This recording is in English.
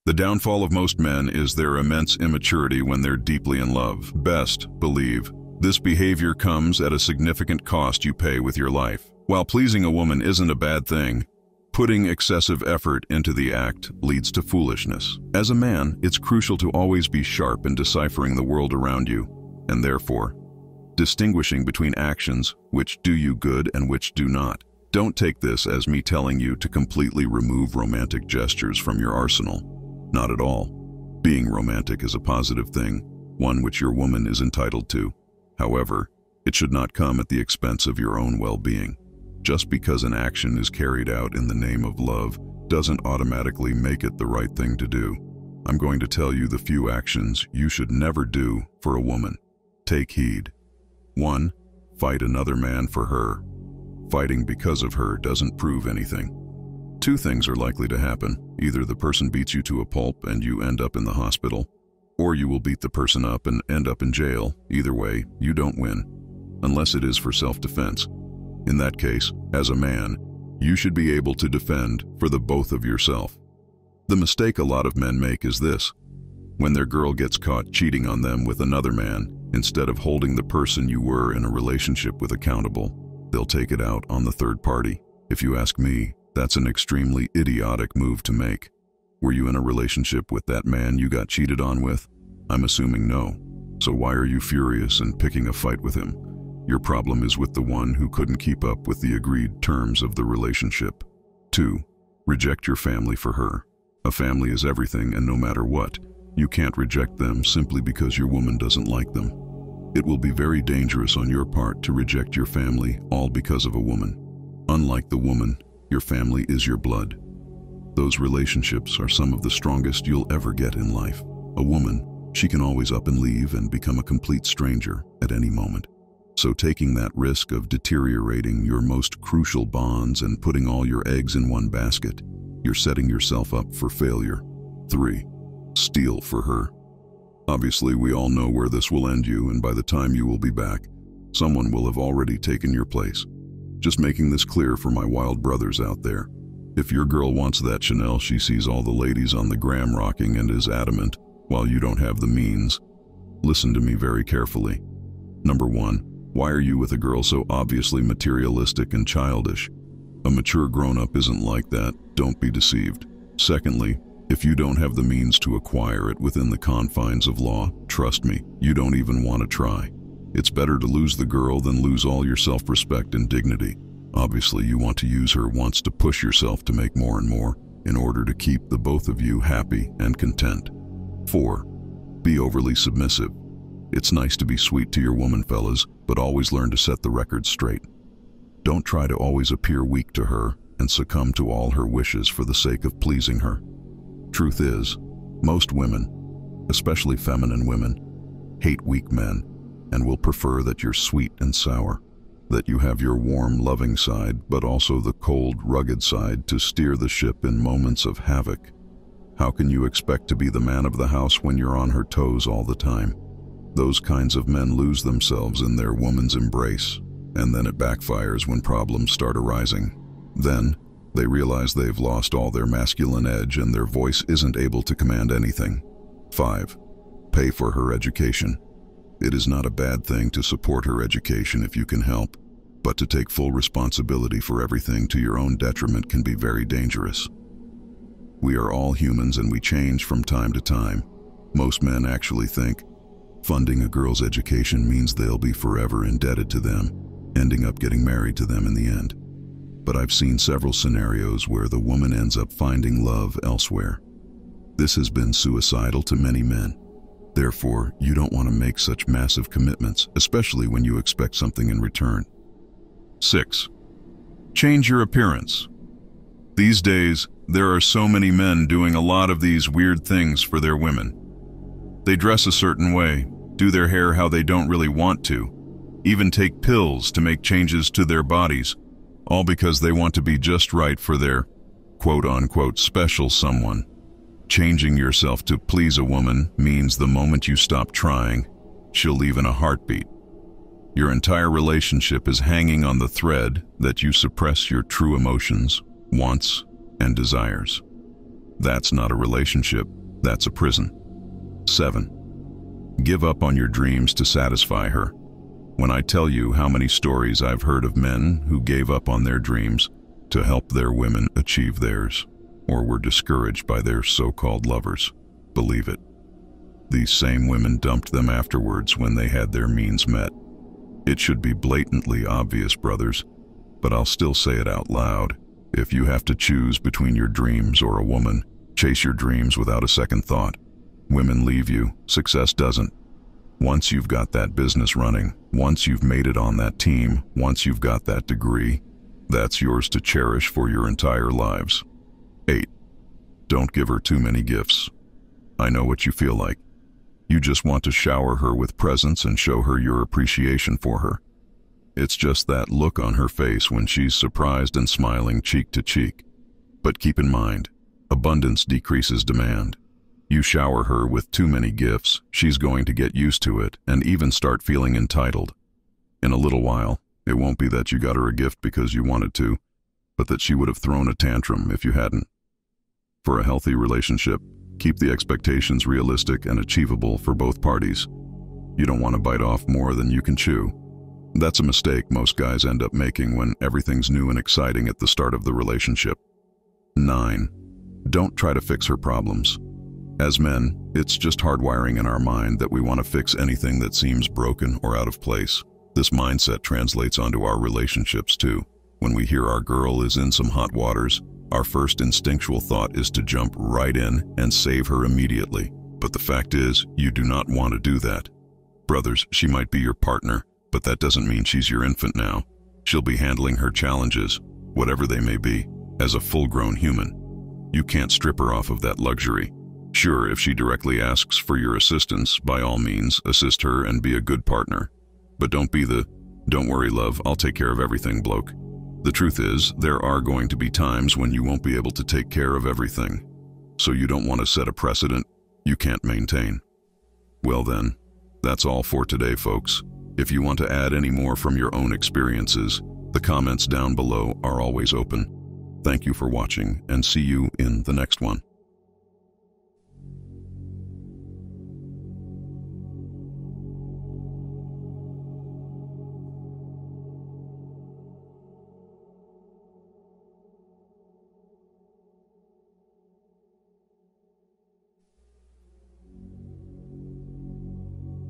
The downfall of most men is their immense immaturity when they're deeply in love. Best believe this behavior comes at a significant cost you pay with your life. While pleasing a woman isn't a bad thing, putting excessive effort into the act leads to foolishness. As a man, it's crucial to always be sharp in deciphering the world around you, and therefore, distinguishing between actions which do you good and which do not. Don't take this as me telling you to completely remove romantic gestures from your arsenal. Not at all. Being romantic is a positive thing, one which your woman is entitled to. However, it should not come at the expense of your own well-being. Just because an action is carried out in the name of love doesn't automatically make it the right thing to do. I'm going to tell you the few actions you should never do for a woman. Take heed. 1. Fight another man for her. Fighting because of her doesn't prove anything. Two things are likely to happen. Either the person beats you to a pulp and you end up in the hospital, or you will beat the person up and end up in jail. Either way, you don't win, unless it is for self-defense. In that case, as a man, you should be able to defend for the both of yourself. The mistake a lot of men make is this. When their girl gets caught cheating on them with another man, instead of holding the person you were in a relationship with accountable, they'll take it out on the third party. If you ask me, that's an extremely idiotic move to make. Were you in a relationship with that man you got cheated on with? I'm assuming no. So why are you furious and picking a fight with him? Your problem is with the one who couldn't keep up with the agreed terms of the relationship. 2. Reject your family for her. A family is everything, and no matter what, you can't reject them simply because your woman doesn't like them. It will be very dangerous on your part to reject your family all because of a woman. Unlike the woman, your family is your blood. Those relationships are some of the strongest you'll ever get in life. A woman, she can always up and leave and become a complete stranger at any moment. So taking that risk of deteriorating your most crucial bonds and putting all your eggs in one basket, you're setting yourself up for failure. 3. Steal for her. Obviously, we all know where this will end you, and by the time you will be back, someone will have already taken your place. Just making this clear for my wild brothers out there. If your girl wants that Chanel she sees all the ladies on the gram rocking and is adamant, while you don't have the means, listen to me very carefully. Number 1, why are you with a girl so obviously materialistic and childish? A mature grown-up isn't like that, don't be deceived. Secondly, if you don't have the means to acquire it within the confines of law, trust me, you don't even want to try. It's better to lose the girl than lose all your self-respect and dignity. Obviously, you want to use her once to push yourself to make more and more in order to keep the both of you happy and content. 4. Be overly submissive. It's nice to be sweet to your woman, fellas, but always learn to set the record straight. Don't try to always appear weak to her and succumb to all her wishes for the sake of pleasing her. Truth is, most women, especially feminine women, hate weak men and will prefer that you're sweet and sour, that you have your warm, loving side, but also the cold, rugged side to steer the ship in moments of havoc. How can you expect to be the man of the house when you're on her toes all the time? Those kinds of men lose themselves in their woman's embrace, and then it backfires when problems start arising. Then, they realize they've lost all their masculine edge and their voice isn't able to command anything. 5. Pay for her education. It is not a bad thing to support her education if you can help, but to take full responsibility for everything to your own detriment can be very dangerous. We are all humans and we change from time to time. Most men actually think funding a girl's education means they'll be forever indebted to them, ending up getting married to them in the end. But I've seen several scenarios where the woman ends up finding love elsewhere. This has been suicidal to many men. Therefore, you don't want to make such massive commitments, especially when you expect something in return. 6. Change your appearance. These days, there are so many men doing a lot of these weird things for their women. They dress a certain way, do their hair how they don't really want to, even take pills to make changes to their bodies, all because they want to be just right for their quote-unquote special someone. Changing yourself to please a woman means the moment you stop trying, she'll leave in a heartbeat. Your entire relationship is hanging on the thread that you suppress your true emotions, wants, and desires. That's not a relationship, that's a prison. 7. Give up on your dreams to satisfy her. When I tell you how many stories I've heard of men who gave up on their dreams to help their women achieve theirs, or were discouraged by their so-called lovers, believe it. These same women dumped them afterwards when they had their means met. It should be blatantly obvious, brothers, but I'll still say it out loud. If you have to choose between your dreams or a woman, chase your dreams without a second thought. Women leave you, success doesn't. Once you've got that business running, once you've made it on that team, once you've got that degree, that's yours to cherish for your entire lives. 8. Don't give her too many gifts. I know what you feel like. You just want to shower her with presents and show her your appreciation for her. It's just that look on her face when she's surprised and smiling cheek to cheek. But keep in mind, abundance decreases demand. You shower her with too many gifts, she's going to get used to it and even start feeling entitled. In a little while, it won't be that you got her a gift because you wanted to, but that she would have thrown a tantrum if you hadn't. For a healthy relationship, keep the expectations realistic and achievable for both parties. You don't want to bite off more than you can chew. That's a mistake most guys end up making when everything's new and exciting at the start of the relationship. 9. Don't try to fix her problems. As men, it's just hardwiring in our mind that we want to fix anything that seems broken or out of place. This mindset translates onto our relationships too. When we hear our girl is in some hot waters, our first instinctual thought is to jump right in and save her immediately. But the fact is, you do not want to do that. Brothers, she might be your partner, but that doesn't mean she's your infant now. She'll be handling her challenges, whatever they may be, as a full-grown human. You can't strip her off of that luxury. Sure, if she directly asks for your assistance, by all means, assist her and be a good partner. But don't be the, "Don't worry, love, I'll take care of everything" bloke. The truth is, there are going to be times when you won't be able to take care of everything. So you don't want to set a precedent you can't maintain. Well then, that's all for today, folks. If you want to add any more from your own experiences, the comments down below are always open. Thank you for watching, and see you in the next one.